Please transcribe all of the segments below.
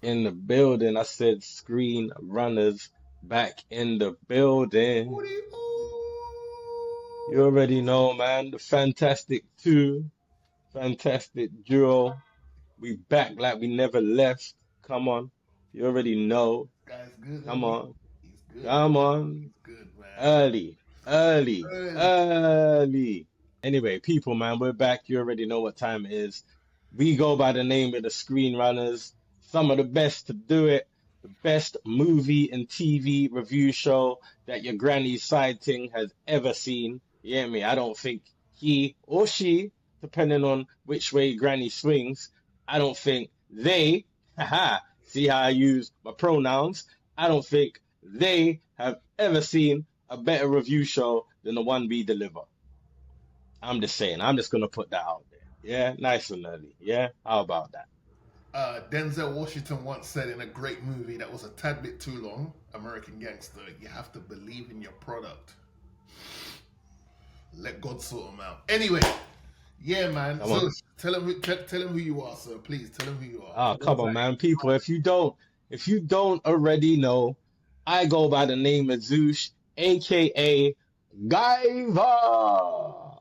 In the building. I said Screen Runners back in the building. Woody, You ooh. already know, man. The Fantastic Two, Fantastic Duo. We back like we never left. Come on. You already know. Guy's good, Come isn't he? on. He's good, Come man. on. He's good, man. Early. Early. Early. Early. Anyway, people, man, we're back. You already know what time it is. We go by the name of the Screen Runners, some of the best to do it, the best movie and TV review show that your granny's sighting has ever seen. You hear me? I don't think he or she, depending on which way granny swings, I don't think they, haha, see how I use my pronouns? I don't think they have ever seen a better review show than the one we deliver. I'm just saying, I'm just gonna put that out there. Yeah, nice and early. Yeah, how about that? Denzel Washington once said in a great movie that was a tad bit too long, American Gangster, you have to believe in your product. Let God sort them out. Anyway, yeah, man. Come on. So tell him who you are, sir. Please tell him who you are. Ah, For those come on, that man. People, if you don't already know, I go by the name of Zeus, aka Guyver.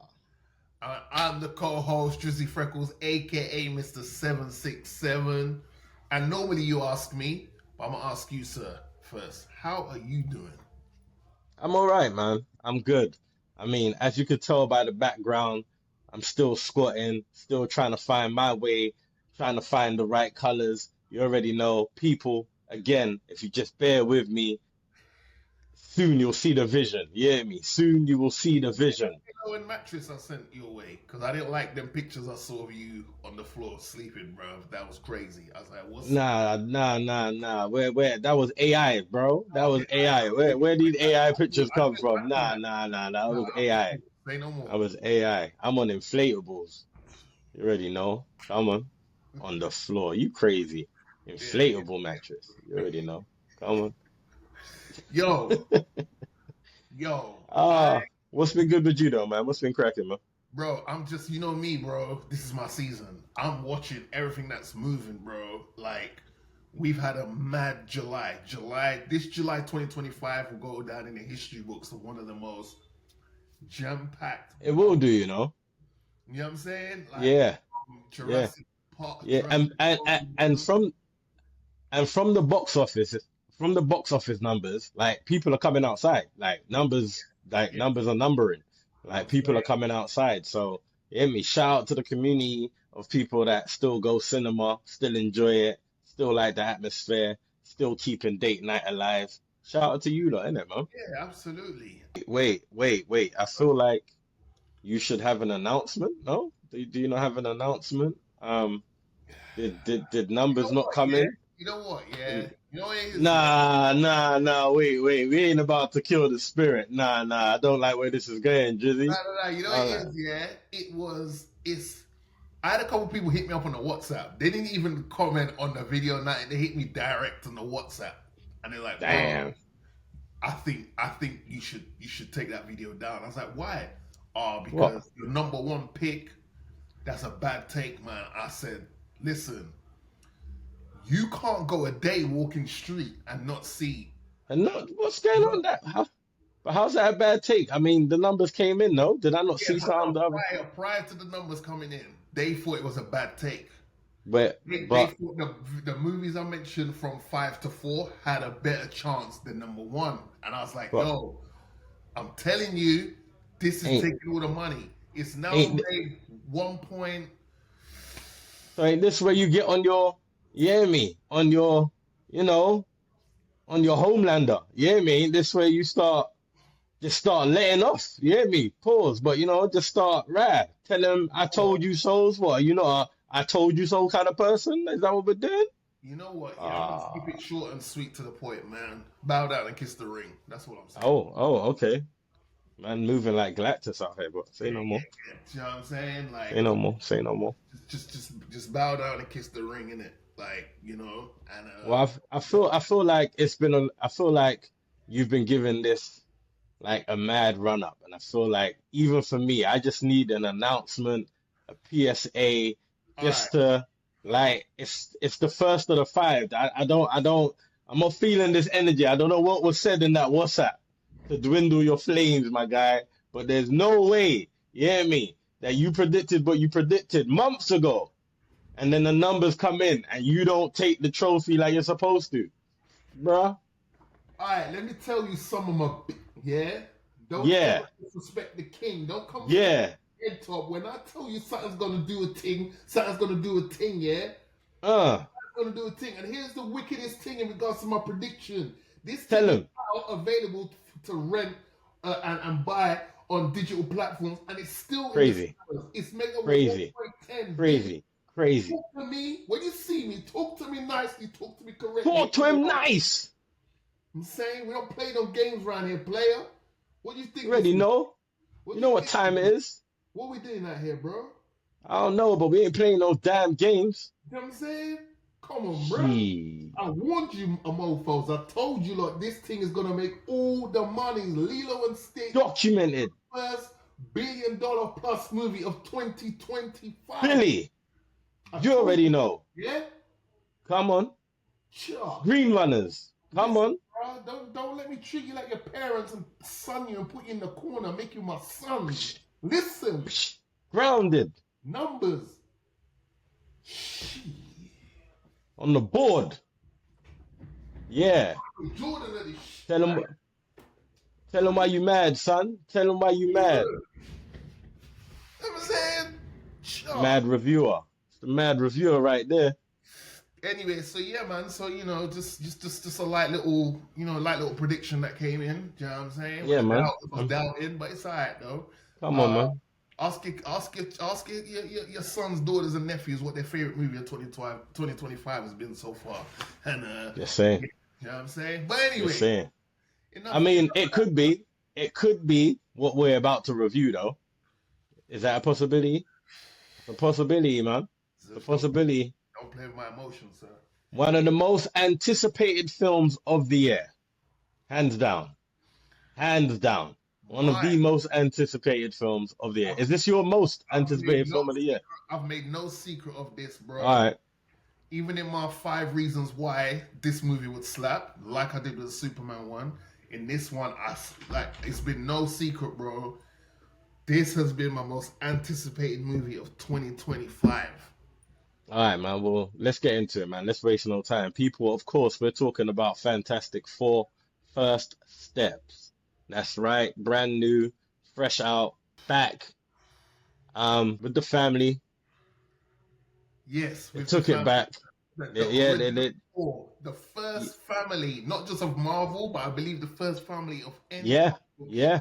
I'm the co-host, Drizzy Freckles, aka Mr. 767. And normally you ask me, but I'm gonna ask you, sir, first. How are you doing? I'm all right, man. I'm good. I mean, as you could tell by the background, I'm still squatting, still trying to find my way, trying to find the right colors. You already know, people, again, if you just bear with me, soon you'll see the vision. You hear me? Soon you will see the vision. When mattress I sent your way, because I didn't like them pictures I saw of you on the floor sleeping, bro. That was crazy. I was like, what's Nah. That was AI, bro. That was AI. Where did AI pictures I come feel from? bad. Nah. That Nah, was I feel AI. say no That more. was AI. I'm on inflatables. You already know. Come on. On the floor. You crazy. Yeah. Inflatable mattress. You already know. Come Yo, on. yo, What's been good with you though, man? What's been cracking, man? bro, I'm just, you know me, bro. This is my season. I'm watching everything that's moving, bro. Like, we've had a mad July. This July 2025 will go down in the history books of one of the most jam-packed It will months. do, you know. You know what I'm saying? Like, Yeah, yeah, Jurassic Park, yeah. Jurassic And World. from the box office numbers, like people are coming outside. Yeah, Numbers are numbering. Like I'm people are saying. coming outside. So yeah, me shout out to the community of people that still go cinema, still enjoy it, still like the atmosphere, still keeping date night alive. Shout out to you lot, innit, man? Yeah, absolutely. Wait. I feel like you should have an announcement, no? Do you not have an announcement? Did You numbers know not what? come Yeah. in? You know what? Yeah. In You know what it is? Yeah. Nah, wait. We ain't about to kill the spirit. I don't like where this is going, No, Drizzy. no, no. You know what it Uh, is? Yeah. It's. I had a couple people hit me up on the WhatsApp. They didn't even comment on the video night. They hit me direct on the WhatsApp, and they're like, "Bro, damn. I think you should take that video down." I was like, "Why?" Oh, What? because your number one pick. That's a bad take, man. I said, "Listen, you can't go a day walking street and not see." And not what's going on that? But how's that a bad take? I mean, the numbers came in, no? Did I not Yeah, see but something no, the other? prior to the numbers coming in, they thought it was a bad take. They But thought the movies I mentioned from 5 to 4 had a better chance than number one. And I was like, but yo, I'm telling you, this is ain't taking all the money. It's now ain't made 1 point. so ain't this where you get on your, you hear me? On your, you know, on your Homelander. You hear me? Ain't this where you start letting off. You hear me? Pause. But just start rap. Tell them I You know told what? you so's what? You know, I told you so kind of person. Is that what we're doing? You know what? Yeah, I'm gonna keep it Ah. short and sweet to the point, man. Bow down and kiss the ring. That's what I'm saying. Okay. Man, moving like Galactus out here, but say Yeah, no yeah, more. yeah. You know what I'm saying? Say Like, no more. Say no more. just bow down and kiss the ring in it, like and Well, I feel like I feel like you've been given this like a mad run up, and I feel like even for me, I just need an announcement, a PSA, all right, just to. Like it's the first of the five. I'm not feeling this energy. I don't know what was said in that WhatsApp to dwindle your flames, my guy. But there's no way, you hear me, that you predicted what you predicted months ago, and then the numbers come in and you don't take the trophy like you're supposed to, bruh. All right, let me tell you some of my yeah. Don't ever Yeah, disrespect the king. Don't come with yeah, your head top. When I tell you something's gonna do a thing, something's gonna do a thing. Yeah, uh, gonna do a thing. And here's the wickedest thing in regards to my prediction. This thing tell is him. now available to rent and buy on digital platforms, and it's still in the Crazy, stores. It's made over crazy, 1.10 billion. crazy, crazy. Talk to me when you see me. Talk to me nicely. Talk to me correctly. Talk to him nice. I'm saying we don't play no games around here, player. What do you You think this already is? know. What You do know you what think this time it is? is. What we doing out here, bro? I don't know, but we ain't playing no damn games. You know what I'm saying? Come on, bro. Gee, I warned you, mofos. I told you, like, this thing is gonna make all the money. Lilo and Stitch, documented. first billion-dollar plus movie of 2025. Billy, I you told already you, know. yeah. Come on. Sure. Screen Runners. Come Listen, on. bro. Don't let me treat you like your parents and son you and put you in the corner, make you my son. Listen, Grounded. numbers. Shit. On the board. Yeah. Jordan of this shit. Tell him, tell him why you mad, son. Tell him why you mad. You know what I'm saying? Sure. Mad reviewer. It's the mad reviewer right there. Anyway, so yeah, man. So just a light little, light little prediction that came in. Do you know what I'm saying? Yeah, When the man. doubt was doubting, but it's alright though. Come on, Uh, man. ask your sons, daughters, and nephews what their favorite movie of 2025 has been so far, and Just saying. you know what I'm saying. But Just anyway, saying. I enough. mean, it could be. It could be what we're about to review, though. Is that a possibility? It's a possibility, man. It's a possibility. Don't play with my emotions, sir. One of the most anticipated films of the year. Hands down. Hands down. One of the Mine. most anticipated films of the year. Is this your most I've made anticipated no film of the year? I've made no secret of this, All bro. right. Even in my 5 reasons why this movie would slap, like I did with the Superman one, in this one, it's been no secret, bro. This has been my most anticipated movie of 2025. All right, man. Well, let's get into it, man. Let's waste no time. People, of course, we're talking about Fantastic Four First Steps. That's right. Brand new, fresh out, back, with the family. Yes, They with the took it family. back. Yeah, they Original did. four, the first family, not just of Marvel, but I believe the first family of any Yeah, comic book. yeah,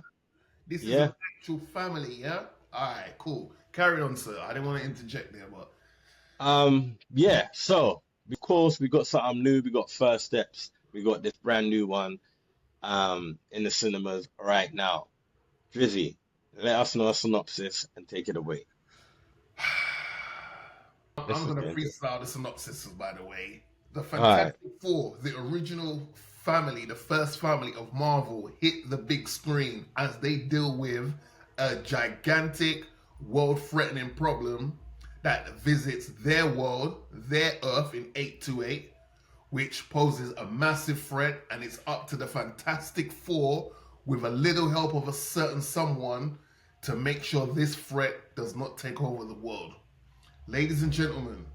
This is yeah. an actual family, yeah? Alright, cool. Carry on, sir. I didn't want to interject there, but Yeah. So, of course, we got something new. We got First Steps. We got this brand new one, in the cinemas right now. Drizzy, let us know a synopsis and take it away. Let's I'm just going get to into it. freestyle the synopsis, by the way. The All right. Fantastic Four, the original family, the first family of Marvel, hit the big screen as they deal with a gigantic, world-threatening problem that visits their world, their Earth in 828, which poses a massive threat, and it's up to the Fantastic Four, with a little help of a certain someone, to make sure this threat does not take over the world. Ladies and gentlemen,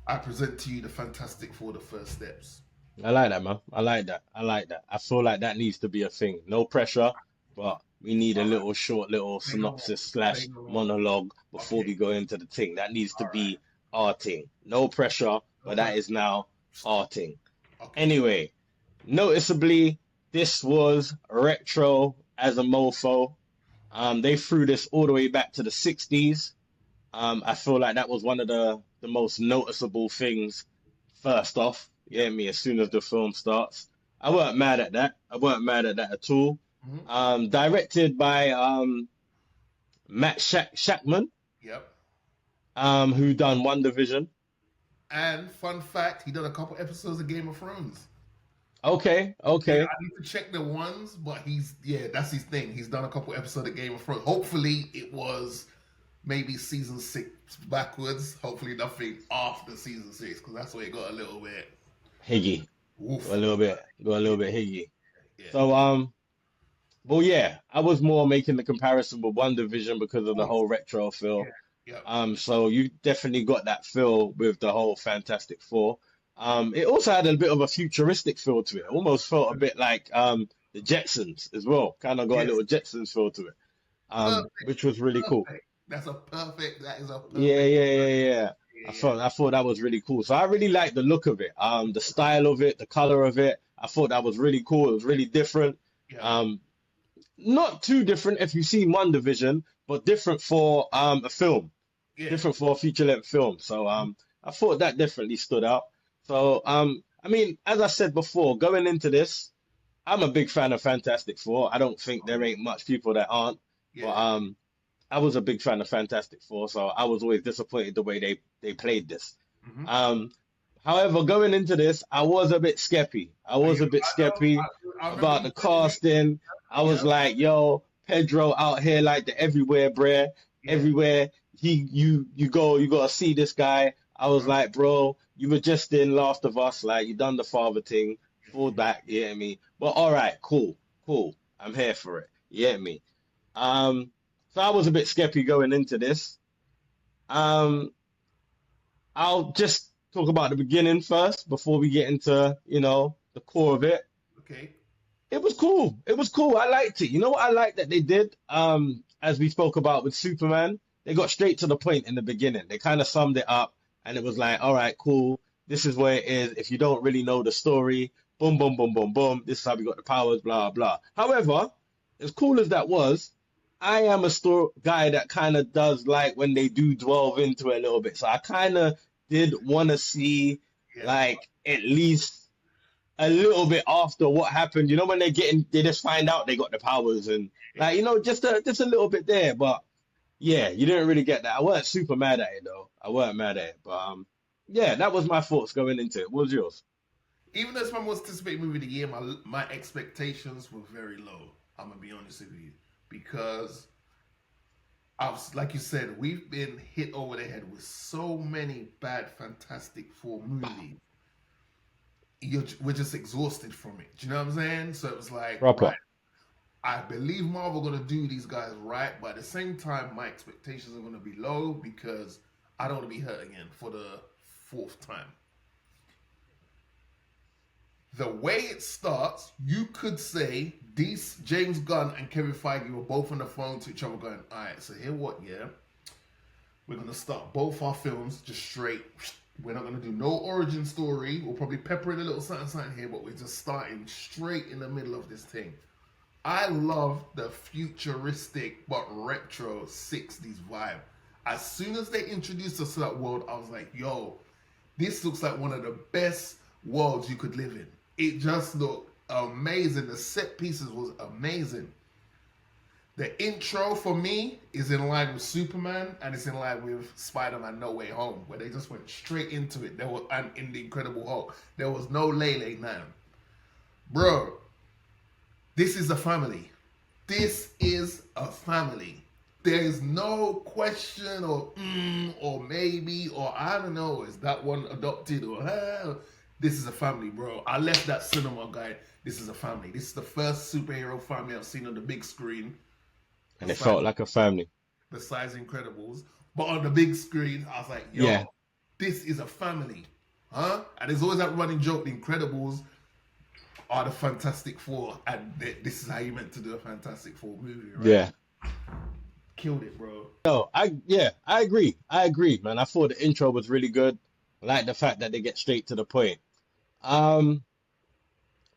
I present to you the Fantastic Four, the First Steps. I like that, man. I like that. I like that. I feel like that needs to be a thing. No pressure, but we need a All right, little short little say no more. synopsis Say slash no more. monologue before Okay, we go into the thing. That needs to all right, be our thing. No pressure, no but that pressure. is now our thing. Okay, Anyway, noticeably, this was retro as a mofo. They threw this all the way back to the 60s. I feel like that was one of the most noticeable things first off. Yeah, me, as soon as the film starts. I weren't mad at that. I weren't mad at that at all. mm-hmm. Directed by Matt Shackman, Yep. who done One Division. And fun fact, he done a couple episodes of Game of Thrones. Okay, Yeah, okay. I need to check the ones, but that's his thing. He's done a couple episodes of Game of Thrones. Hopefully, it was maybe season six backwards. Hopefully, nothing after season six because that's where it got a little bit. Higgy. Woof. Got a Yeah, little bit higgy. yeah. So well, yeah, I was more making the comparison with One Division because of the Cool. whole retro Yeah, feel. yeah, So you definitely got that feel with the whole Fantastic Four. It also had a bit of a futuristic feel to it. Almost felt a bit like the Jetsons as well. Kind of got a yes. little Jetsons feel to it. Perfect, Which was really cool. perfect. That's a perfect. That is a Yeah, perfect. yeah, yeah, yeah. Yeah, I thought that was really cool. So I really liked the look of it, the style of it, the color of it. I thought that was really cool. It was really different. yeah, Um, Not too different if you've seen One Division, but different for a film, yeah, different for a feature-length film. So I thought that definitely stood out. So I mean, as I said before, going into this, I'm a big fan of Fantastic Four. I don't think there ain't much people that aren't, but yeah. I was a big fan of Fantastic Four, so I was always disappointed the way they played this. Mm-hmm. Um, However, going into this, I was a bit skeppy. I I, was a bit I know. skeppy I remember about you the telling me. casting. I Yeah, was like, yo, Pedro out here like the everywhere, bruh. yeah. Everywhere you go, you gotta see this guy. I was Uh-huh. like, bro, you were just in Last of Us, like you done the father thing, fall back, you get me? But all right, cool, cool. I'm here for it. You get me? Um, so I was a bit skeppy going into this. Um, I'll just talk about the beginning first before we get into, the core of it. Okay. It was cool. It was cool. I liked it. You know what I liked that they did? As we spoke about with Superman, they got straight to the point in the beginning. They kind of summed it up and it was like, all right, cool. This is where it is. If you don't really know the story, boom, boom, boom, boom, boom. This is how we got the powers, blah, blah. However, as cool as that was, I am a story guy that kind of does like when they do delve into it a little bit. So I kind of did want to see Yeah. like at least a little bit after what happened. You know, when they just find out they got the powers and like, just a little bit there. But yeah, you didn't really get that. I weren't super mad at it though. I weren't mad at it. But yeah, that was my thoughts going into it. What was yours? Even though it's my most anticipated movie of the year, my expectations were very low. I'm gonna be honest with you because like you said, we've been hit over the head with so many bad Fantastic Four movies. We're just exhausted from it. Do you know what I'm saying? So it was like, right, Proper. I believe Marvel gonna do these guys right, but at the same time, my expectations are gonna be low because I don't want to be hurt again for the fourth time. The way it starts, you could say these James Gunn and Kevin Feige were both on the phone to each other, going, "All right, so here what? Yeah, we're gonna start both our films just straight. We're not gonna do no origin story. We'll probably pepper in a little something, something here, but we're just starting straight in the middle of this thing." I love the futuristic but retro 60s vibe. As soon as they introduced us to that world, I was like, yo, this looks like one of the best worlds you could live in. It just looked amazing. The set pieces was amazing. The intro for me is in line with Superman and it's in line with Spider-Man No Way Home, where they just went straight into it. And in the Incredible Hulk, there was no Lele now. Bro, this is a family. This is a family. There's no question or maybe or I don't know, is that one adopted or this is a family, bro. I left that cinema guy. This is a family. This is the first superhero family I've seen on the big screen And it besides felt like a family. besides Incredibles. But on the big screen, I was like, Yeah. yo, this is a family. Huh? And there's always that running joke, the Incredibles are the Fantastic Four, and this is how you meant to do a Fantastic Four movie, right? Yeah. Killed it, bro. No, I agree. I agree, man. I thought the intro was really good. I like the fact that they get straight to the point. Um,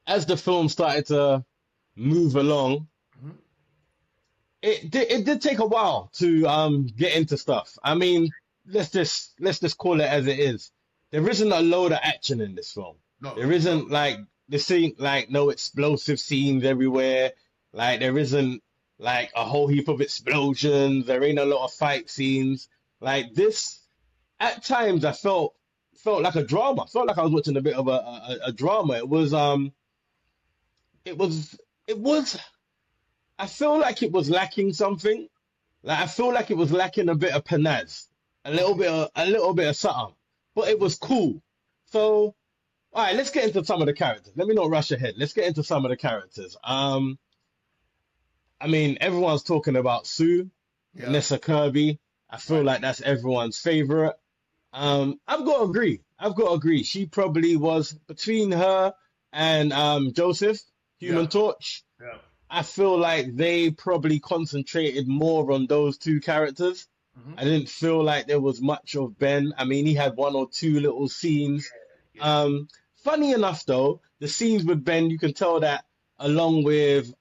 as the film started to move along, Mhm. it did take a while to get into stuff. I mean, let's just call it as it is. There isn't a load of action in this film. No, There isn't like this scene like no explosive scenes everywhere. Like there isn't like a whole heap of explosions. There ain't a lot of fight scenes. Like this, at times I felt like a drama. Felt like I was watching a bit of a drama. It was it was I feel like it was lacking something. Like I feel like it was lacking a bit of panaz, Okay. a little bit of something, but it was cool. So, all right, let's get into some of the characters. Let me not rush ahead. Let's get into some of the characters. I mean, everyone's talking about Sue, Yeah. Vanessa Kirby. I feel Right. like that's everyone's favorite. I've got to agree. I've got to agree. She probably was between her and Joseph, Yeah. Human Torch. Yeah. I feel like they probably concentrated more on those two characters. Hmm. I didn't feel like there was much of Ben. I mean, he had one or two little scenes. Yeah. Um, Funny enough, though, the scenes with Ben, you can tell that along with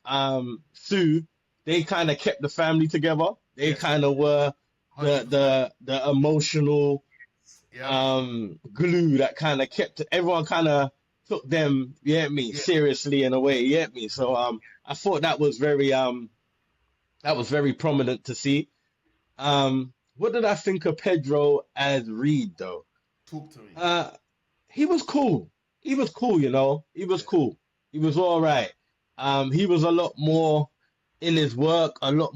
Sue, they kind of kept the family together. They Yes. kind of were 100%. the emotional Yep. glue that kind of kept everyone kind of took them, you get me, Yeah. seriously in a way, you get me. So I thought that was very prominent to see. What did I think of Pedro as Reed though? Talk to me. Uh, he was cool. He was cool, you know. He was Yeah. cool. He was all right. He was a lot more in his work, a lot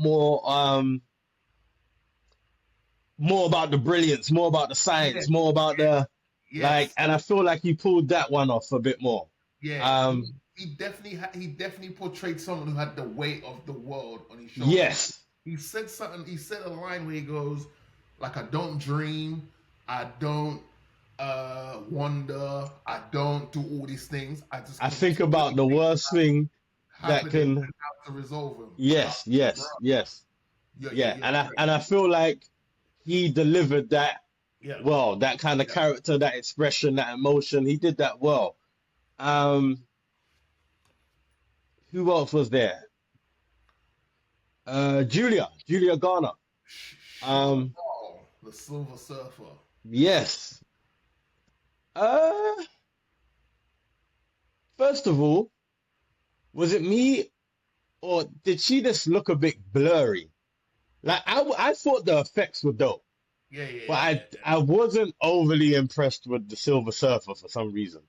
more about the brilliance, more about the Yeah. science, more about the like, Yes. and I feel like he pulled that one off a bit more. Yeah. Um, He definitely portrayed someone who had the weight of the world on his shoulders. yes, He said something. He said a line where he goes, like, "I don't dream. I don't wonder. I don't do all these things. I just I think about completely the think worst thing that happening can. and how to resolve them." And Yes, bro, yes, yes, yeah, and I feel like he delivered that yeah, well. That kind of yeah. character, that expression, that emotion, he did that well. Um, who else was there? Julia Garner. Sugar Um, Ball, the Silver Surfer. yes. Uh, First of all, was it me or did she just look a bit blurry? Like I thought the effects were dope, Yeah, yeah, but yeah, yeah, yeah. I wasn't overly impressed with the Silver Surfer for some reason.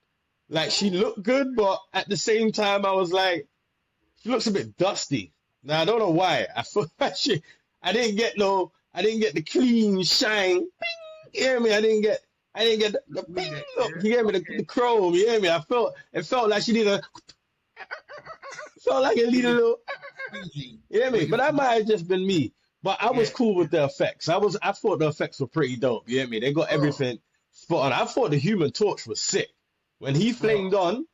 Like she looked good, but at the same time, I was like, she looks a bit dusty. Now I don't know why. I feel like I didn't get the clean shine. You hear me? I didn't get the You bing get look. You hear me? okay. The chrome. You hear me? It felt like she needed a felt like it needed a Looking little. squeegee, You hear me? But looking that might have just been me. But I was yeah, cool yeah, with the effects. I thought the effects were pretty dope. You hear me? They got bro, everything spot on. I thought the Human Torch was sick when he bro, flamed on.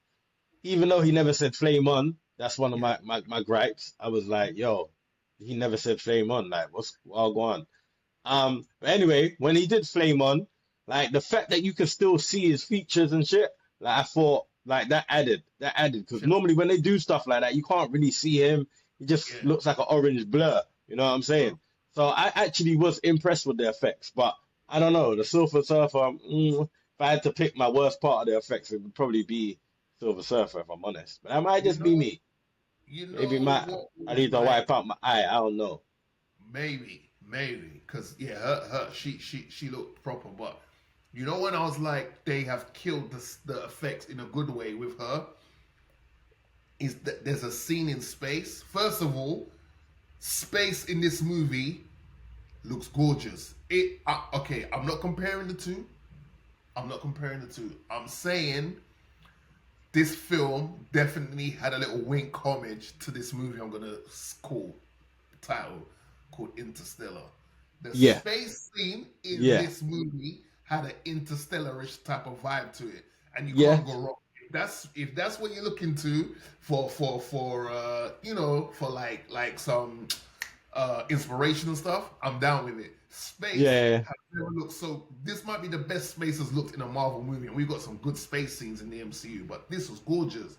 Even though he never said flame on, that's one of yeah, my gripes. I was like, yo, he never said flame on. Like, what's all going on? But anyway, when he did flame on, like the fact that you could still see his features and shit, like I thought, like that added, because shit, normally when they do stuff like that, you can't really see him. He just yeah, looks like an orange blur. You know what I'm bro. saying? So I actually was impressed with the effects, but I don't know the Silver Surfer. If I had to pick my worst part of the effects, it would probably be Silver Surfer, if I'm honest. But that might You just be know, me. you Maybe know my what I was need to like wipe out my eye. I don't know. maybe, because yeah, she looked proper, but you know when I was like, they have killed the effects in a good way with her. Is that there's a scene in space? First of all, space in this movie looks gorgeous. Okay, I'm not comparing the two. I'm not comparing the two. I'm saying this film definitely had a little wink homage to this movie I'm gonna call the title called Interstellar. The Yeah, space scene in yeah, this movie had an interstellarish type of vibe to it, and you yeah, can't go wrong. If that's what you're looking to for for like some inspirational stuff, I'm down with it. Space yeah, has never looked so. This might be the best space has looked in a Marvel movie, and we've got some good space scenes in the MCU. But this was gorgeous.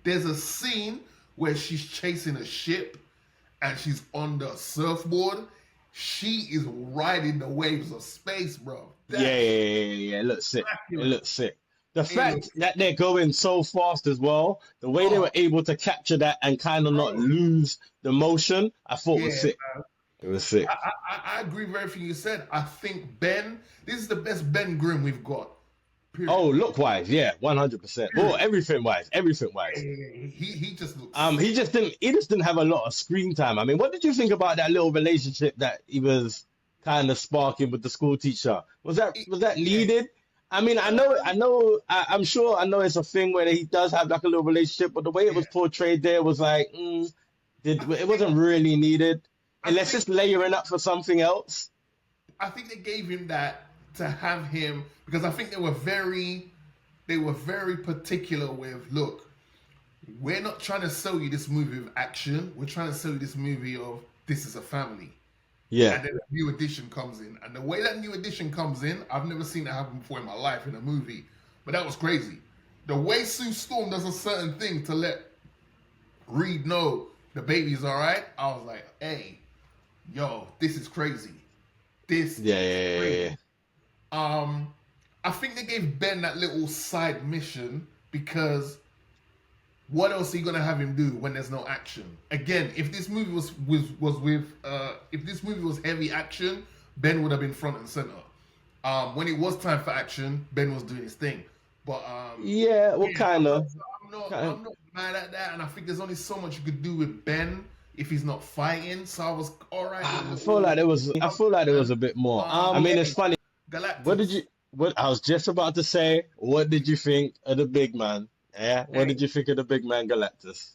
There's a scene where she's chasing a ship, and she's on the surfboard. She is riding the waves of space, bro. yeah, That yeah, shit yeah, yeah, yeah. It looks sick. It accurate. looks sick. The It fact looks, that they're going so fast as well, the way they oh, were able to capture that and kind of not bro. lose the motion, I thought was Yeah, sick. It was sick. I agree with everything you said. I think Ben, this is the best Ben Grimm we've got. Oh, Period. look wise, yeah, 100%. Oh, Period. everything wise, everything Yeah, wise. yeah, yeah. He just looks sick. He just didn't have a lot of screen time. I mean, what did you think about that little relationship that he was kind of sparking with the school teacher? Was that It, was that yeah. needed? I mean, I'm sure I know it's a thing where he does have like a little relationship, but the way it Yeah. was portrayed there was like, I it think wasn't really needed. I And let's think just layering up for something else. I think they gave him that to have him because I think they were very particular with look, we're not trying to sell you this movie of action. We're trying to sell you this movie of this is a family. Yeah, And then a new edition comes in. And the way that new edition comes in, I've never seen that happen before in my life in a movie. But that was crazy. The way Sue Storm does a certain thing to let Reed know the baby's all right, I was like, hey, yo, this is crazy. This yeah, is yeah, yeah, crazy. yeah. I think they gave Ben that little side mission because what else are you gonna have him do when there's no action? Again, if this movie was with if this movie was heavy action, Ben would have been front and center. When it was time for action, Ben was doing his thing. But Yeah, well, yeah, kind of. I'm not mad at that, and I think there's only so much you could do with Ben if he's not fighting. So I was all right with I the feel like there was. I feel like there was a bit more. I mean, yeah, it's funny. What did Galactus. you? What I was just about to say. What did you think of the big man? Yeah. What Hey, did you think of the big man Galactus?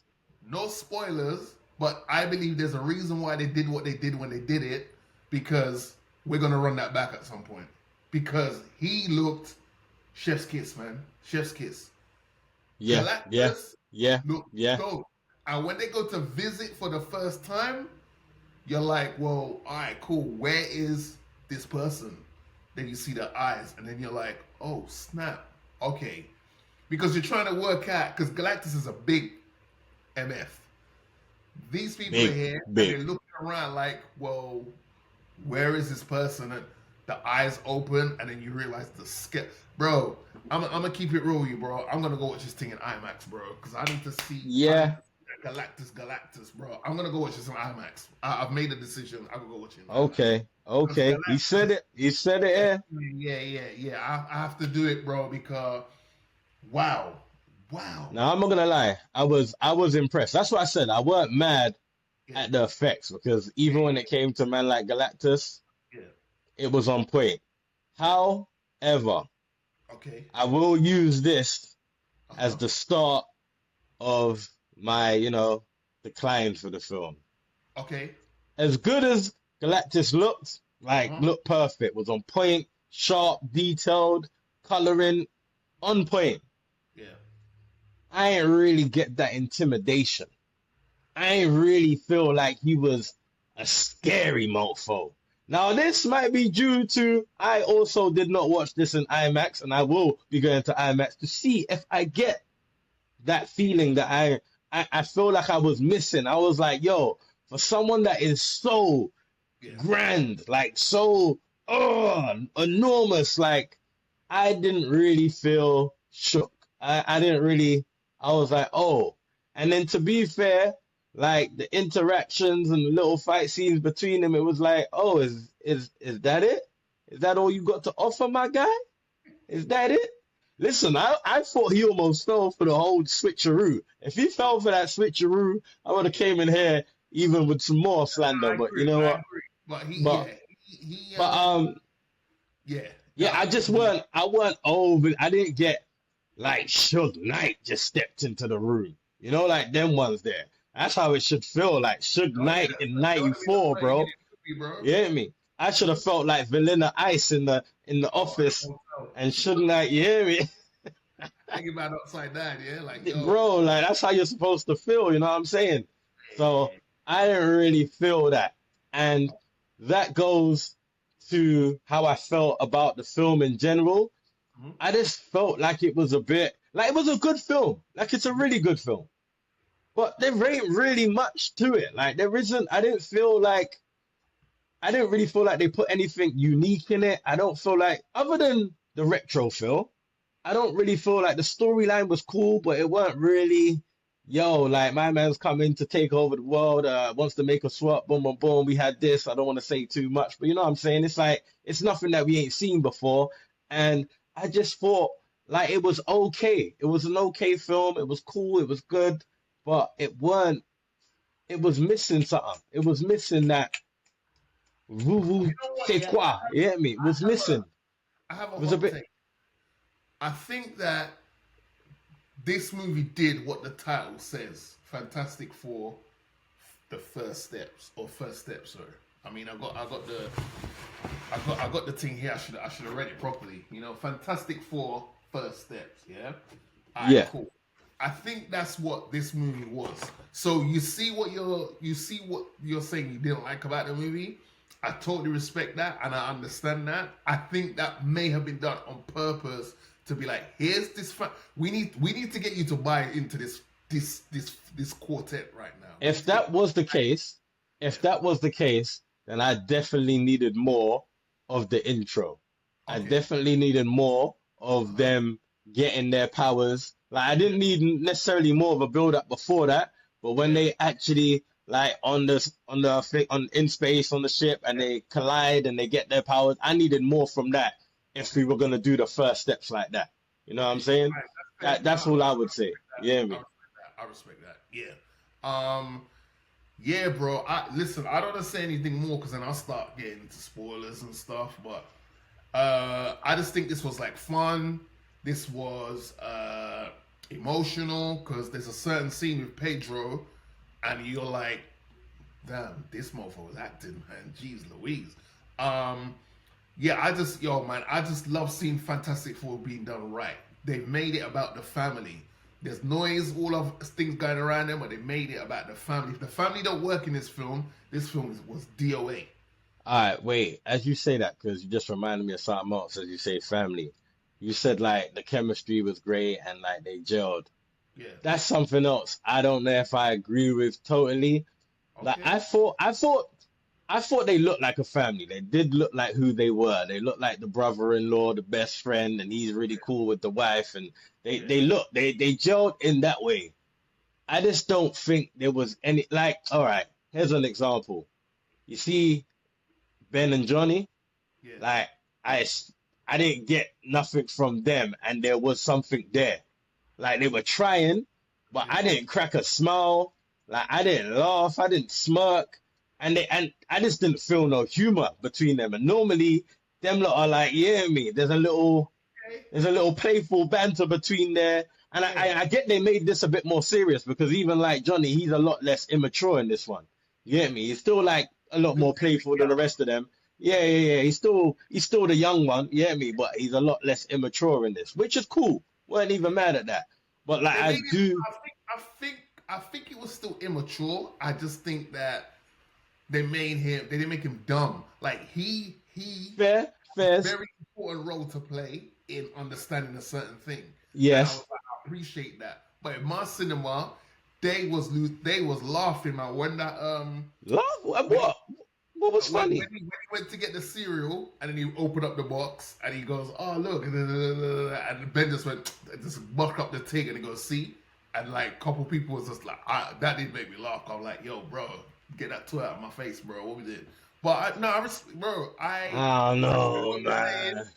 no spoilers, but I believe there's a reason why they did what they did when they did it because we're gonna run that back at some point. Because he looked chef's kiss, man, chef's kiss. Yeah. Yeah. Galactus Yeah. looked Yeah. dope, and when they go to visit for the first time, you're like, well, all right, cool. Where is this person? Then you see the eyes, and then you're like, oh snap, okay, because you're trying to work out because Galactus is a big MF. These people are Big. here and they're Big. looking around like, well, where is this person? And the eyes open, and then you realize the scale. Bro, I'm gonna keep it real with you, bro. I'm gonna go watch this thing in IMAX, bro, because I need to see. I need Yeah. to see Galactus, bro. I'm gonna go watch this in IMAX. I've made a decision. I'm gonna go watch it in IMAX. Okay. Because Okay. He said Galactus, it. He said it. Yeah. yeah. I have to do it, bro, because wow, wow, Now I'm not gonna lie. I was impressed. That's what I said. I weren't mad yeah, at the effects because even when yeah, it came to man like Galactus, yeah. it was on point. However, Okay. I will use this Uh as huh. the start of my, decline for the film. Okay. As good as Galactus looked, Uh like huh. looked perfect, was on point, sharp, detailed, coloring on point. Yeah. I ain't really get that intimidation. I ain't really feel like he was a scary mofo. Now, this might be due to I also did not watch this in IMAX, and I will be going to IMAX to see if I get that feeling that I feel like I was missing. I was like, yo, for someone that is so Yeah. grand, like so enormous, like I didn't really feel shook. I didn't really I was like, oh. And then to be fair, like the interactions and the little fight scenes between them, it was like, oh, is that it? Is that all you got to offer, my guy? Is that it? Listen, I thought he almost fell for the whole switcheroo. If he fell for that switcheroo, I would have came in here even with some more slander. I But you agree. know I what? agree. But But he but yeah. yeah, I know. I weren't over. I didn't get like Suge Knight just stepped into the room. Like them ones there. That's how it should feel like Suge Oh yeah, Knight that's in that would have been a '94, 30 minute bro. movie, bro. You hear me? I should have felt like Vanilla Ice in the Oh, I office don't know. and Suge Knight. You hear me? Think about it upside down, yeah. Like yo, Bro, like that's how you're supposed to feel, you know what I'm saying? So I didn't really feel that. And that goes to how I felt about the film in general. Mhm. I just felt like it was a bit like it was a good film. Like it's a really good film. But there ain't really much to it. Like there isn't I didn't really feel like they put anything unique in it. I don't feel like other than the retro feel, I don't really feel like the storyline was cool, but it weren't really, yo, like my man's coming to take over the world, wants to make a swap, boom, boom, boom. We had this. I don't want to say too much, but you know what I'm saying? It's like, it's nothing that we ain't seen before. And I just thought, Like it was okay. It was an okay film. It was cool. It was good, but it weren't. It was missing something. It was missing that vous You vous know what? c'est Yeah, quoi? You get me? It was missing. I have a It was a hot bit. take. I think that this movie did what the title says. Fantastic Four, the first steps or first steps, sir. I mean, I got the thing here. I should have read it properly. You know, Fantastic Four, first steps. Yeah. All right, Yeah, cool. I think that's what this movie was. So you see what you're saying you didn't like about the movie. I totally respect that and I understand that. I think that may have been done on purpose to be like, here's this. We need to get you to buy into this quartet right now. We need if to get that was the case, yeah. if that was the case, then I definitely needed more of the intro. I Okay. definitely needed more of Uh-huh. them getting their powers. Like I didn't need necessarily more of a build up before that, but when Yeah. they actually like on in space on the ship and they collide and they get their powers, I needed more from that if we Okay. were gonna do the first steps like that. You know what I'm Okay. saying? All right. That's fair. No, That's all I would say. Yeah, I me. respect that. I respect that. Yeah. Yeah, bro. I listen. I don't want to say anything more because then I'll start getting into spoilers and stuff. But I just think this was like fun. This was emotional because there's a certain scene with Pedro, and you're like, damn, this motherfucker was acting, man. Jeez Louise. Um, yeah, I just love seeing Fantastic Four being done right. They've made it about the family. There's noise, all of things going around them, but they made it about the family. If the family don't work in this film was DOA. All right, wait. As you say that, because you just reminded me of something else. As you say, family. You said like the chemistry was great and like they gelled. Yeah. That's something else. I don't know if I agree with totally. Like Okay. I thought they looked like a family. They did look like who they were. They looked like the brother-in-law, the best friend, and he's really cool with the wife. And Yeah. they gelled in that way. I just don't think there was any like. All right, here's an example. You see Ben and Johnny. Yeah. Like I, s- I didn't get nothing from them, and there was something there. Like they were trying, but Yeah. I didn't crack a smile. Like I didn't laugh, I didn't smirk, and I just didn't feel no humor between them. And normally, them lot are like, yeah, me. Okay. There's a little playful banter between there, and Yeah. I get they made this a bit more serious because even like Johnny, he's a lot less immature in this one. You get me? He's still like a lot Still more taking playful me than the out. rest of them. Yeah, yeah, yeah. He's still the young one. You get me? But he's a lot less immature in this, which is cool. Weren't even mad at that. But like They I made it. do I think it was still immature. I just think that they didn't make him dumb. Like he fair, a fairs. very important role to play in understanding a certain thing, and I was Yes. like, I appreciate that. But in my cinema, they was laughing, man. When that Love? when he, What was funny? when he went to get the cereal and then he opened up the box and he goes, "Oh look," and Ben just went just buck up the thing and he goes, "See," and like a couple people was just like, that didn't make me laugh. I'm like, "Yo, bro, get that toy out of my face, bro. What we did?" But I, no, I bro, I don't I respect know, what you're saying. man.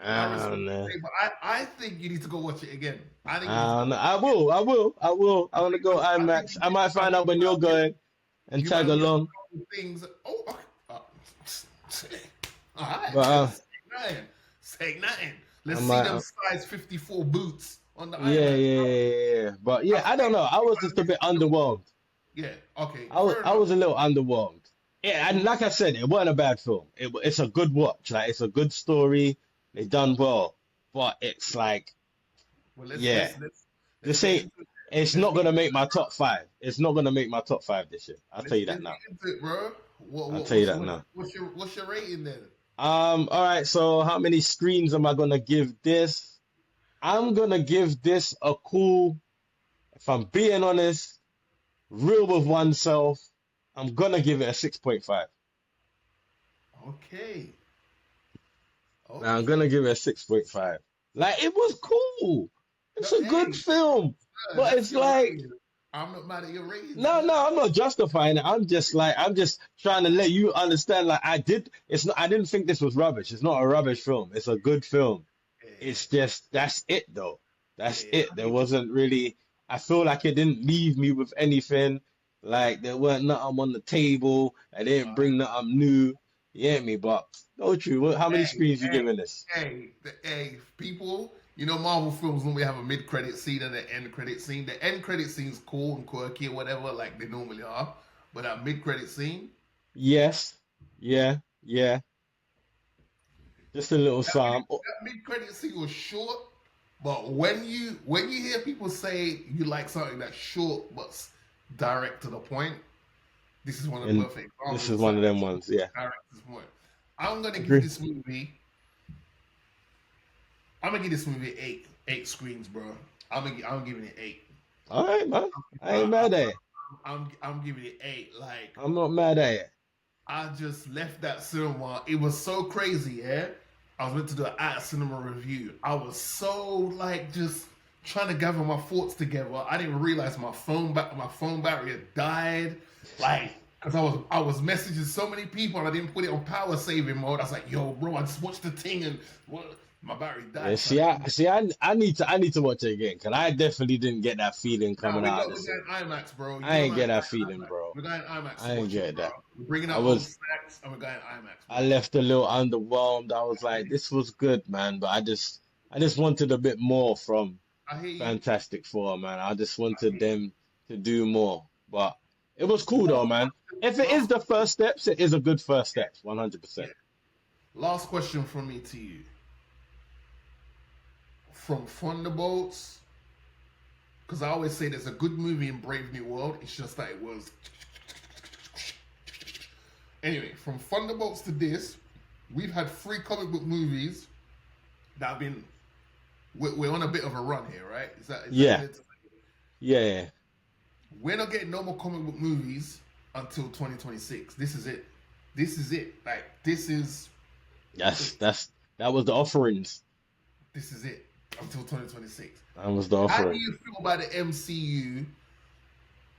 I I respect don't what know. you're saying, but I think you need to go watch it again. I think you need to I go. don't know. I will. I will. I will. I want to go IMAX. I might I find think out when you're going and you tag might miss along. a couple things. Oh, okay. All right. But Say nothing. Say nothing. I Let's see might. them size 54 boots on the Yeah, IMAX. yeah, yeah, yeah. But I yeah, I don't think know. I you was might just have a missed bit a little. underwhelmed. Yeah. Okay. I was Fair I enough. was a little underwhelmed. Yeah, You and like I said, it wasn't a bad film. It's a good watch. Like it's a good story. They done well. But it's like, well, yeah, let's this get ain't. into it. It's Let's not get gonna make my top five. It's not gonna make my top five this year. I'll tell you that let's now. get into it, bro. I'll tell you that now. What's your rating then? All right, so how many screens am I gonna give this? I'm gonna give this a cool, if I'm being honest, real with oneself, I'm gonna give it a 6.5. Okay. Now I'm gonna Okay. give it a 6.5. Like it was cool. No, It's a good hey, film. But that's it's your like, rating. I'm not mad at your rating, no, sir. no, I'm not justifying it. I'm just trying to let you understand. Like I didn't think this was rubbish. It's not a rubbish film. It's a good film. Yeah, it's just that's it though. yeah, That's yeah. it. There wasn't really. I feel like it didn't leave me with anything. Like there weren't nothing on the table. I didn't Uh, bring nothing new. You get me? But no true. How many hey, screens you hey, giving this? hey, people. You know, Marvel films normally have a mid-credit scene and an end-credit scene. The end-credit scene's cool and quirky or whatever, like they normally are. But that mid-credit scene, Yes. Yeah. Yeah. Just a little that mid, psalm. Oh, that mid-credit scene was short. But when you hear people say you like something that's short but direct to the point, this is one of the and perfect this examples is of one something of them that's short ones. Yeah. but direct to the point. I'm gonna give Agree. this movie. I'm gonna give this movie eight screens, bro. I'm giving it eight. All right, man. I ain't I, mad at it. I'm giving it eight. Like I'm not mad at it. I just left that cinema. It was so crazy, yeah. I was meant to do an at cinema review. I was so like just trying to gather my thoughts together. I didn't realize my phone battery had died. Like, cause I was messaging so many people and I didn't put it on power saving mode. I was like, yo, bro, I just watched the thing and what my battery Yeah, died. So see, I need to watch it again because I definitely didn't get that feeling nah, coming we out of got the we're cinema. going IMAX, bro. You I know ain't get man, that feeling, IMAX. bro. We're going IMAX to I ain't watch it, get bro. that. We're bringing I our own was snacks and we're going IMAX, I bro. left a little underwhelmed. I was like, this was good, man, but I just wanted a bit more from I hear you. Fantastic Four, man. I just I wanted hear you. them to do more. But it was cool though, Last man. question. If it is Last the question. first steps, it is a good first Yeah, steps, 100%. yeah. Last question from me to you. From Thunderbolts, because I always say there's a good movie in Brave New World. It's just that it was. Anyway, from Thunderbolts to this, we've had three comic book movies that have been. We're on a bit of a run here, right? Is that Yeah, fair to say? yeah. We're not getting no more comic book movies until 2026. This is it. This is it. Like That's that was the offerings. this is it until 2026. That was the How do offering. you feel about the MCU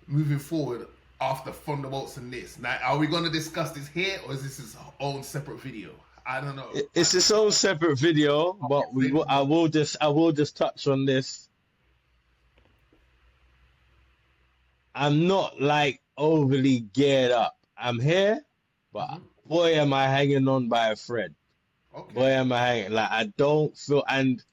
moving forward after Thunderbolts and this? Now, are we going to discuss this here, or is this its own separate video? I don't know. It's its own separate video, Okay, but say no I more. will just touch on this. I'm not like overly geared up. I'm here, but Mhm. boy, am I hanging on by a thread. Boy, Okay. am I hanging. Like, I don't feel, and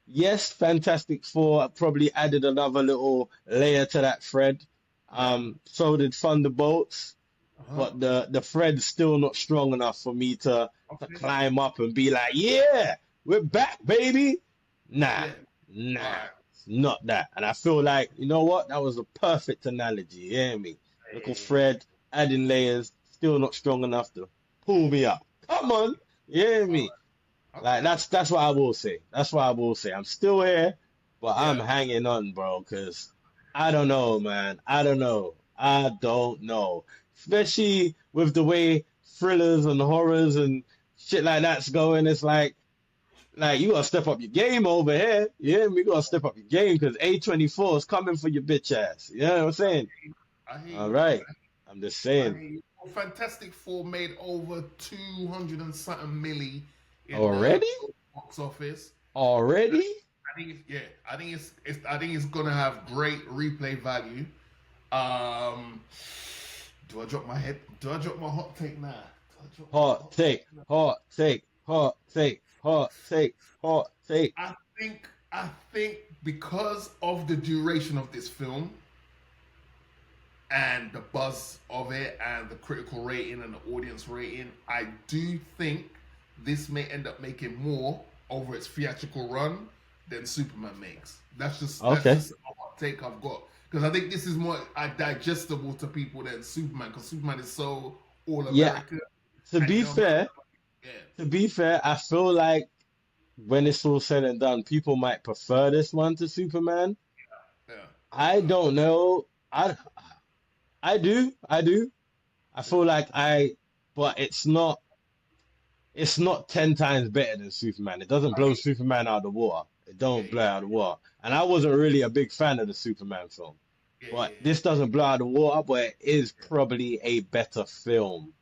yes, Fantastic Four probably added another little layer to that thread. Yeah. So did Thunderbolts, Uh-huh. but the thread's still not strong enough for me to Okay. climb up and be like, yeah, we're back, baby. Nah, Yeah. All nah, right. it's not that. And I feel like, you know what? That was a perfect analogy. You hear me? Little Hey. thread, adding layers, still not strong enough to pull me up. Come on, you hear All me? right. Like Okay. that's what I will say. That's what I will say. I'm still here, but I'm Yeah. hanging on, bro, because I don't know, man. I don't know. I don't know. Especially with the way thrillers and horrors and shit like that's going, it's like you gotta step up your game over here. Yeah, we gotta step up your game because A24 is coming for your bitch ass. You know what I'm saying? I hear All you. right. I'm just I saying. hear you. Well, Fantastic Four made over 200 and something milli in the Already? box office. Already? Yeah, I think it's gonna have great replay value. Um, do I drop my hot take now? Do I drop my Hot hot take, take now? hot take, hot take, hot take, hot take. I think because of the duration of this film and the buzz of it and the critical rating and the audience rating, I do think this may end up making more over its theatrical run than Superman makes. That's Okay. just a hot take I've got because I think this is more digestible to people than Superman because Superman is so all Yeah, American to and you be know fair, yeah I feel like when it's all said and done, people might prefer this one to Superman. yeah I uh, don't know. I do. I yeah feel like but it's not 10 times better than Superman. It doesn't I blow hear Superman out of the water. It yeah don't blow it out of the water. And I wasn't really a big fan of the Superman film. yeah yeah But yeah this doesn't blow out of the water, but it is probably a better film.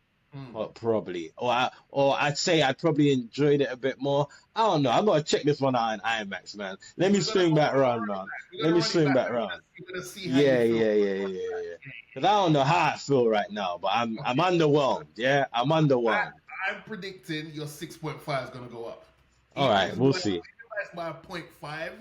Probably, or I'd say I'd probably enjoyed it a bit more. I don't know. I'm gonna check this one out in IMAX, man. Let me You're gonna swing oh, back you're gonna around, run it man. back. You're Let gonna me run it swing back. back around. You're gonna see how you Yeah, feel. yeah, yeah, yeah, yeah, yeah. Because I don't know how I feel right now, but I'm Okay. underwhelmed. Yeah, I'm underwhelmed. I'm predicting your 6.5 is gonna go up. All Even if right, it's we'll by, see. a point 0.5,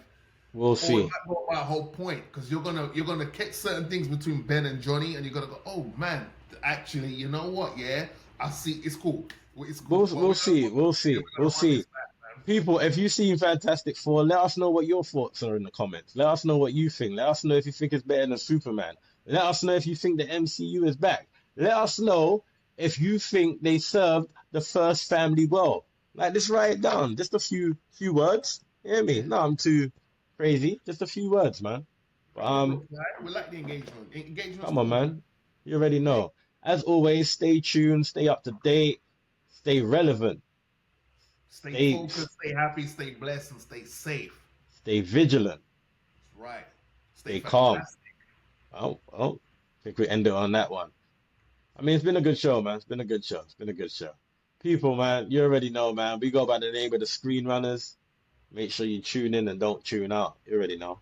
We'll or it see. might go by a whole point, because you're gonna catch certain things between Ben and Johnny, and you're gonna go, oh man, actually, you know what? Yeah, I see. It's cool. It's cool. But We'll see. We'll see. we're We'll gonna run this see. back, man. People, if you've seen Fantastic Four, let us know what your thoughts are in the comments. Let us know what you think. Let us know if you think it's better than Superman. Let us know if you think the MCU is back. Let us know if you think they served the first family well. Like, just write it down. Just a few words. You hear me? Yeah. No, I'm too crazy. Just a few words, man. But We'll reply. We like the engagement. Engagement's come on, cool, man. man. You already know. As always, stay tuned, stay up to date, stay relevant, Stay stay focused, stay happy, stay blessed, and stay safe. stay vigilant, Right. Stay stay calm. fantastic. I think we end it on that one. I mean, it's been a good show, man. It's been a good show. It's been a good show. People, man, you already know, man. We go by the name of the Screen Runners. Make sure you tune in and don't tune out. You already know.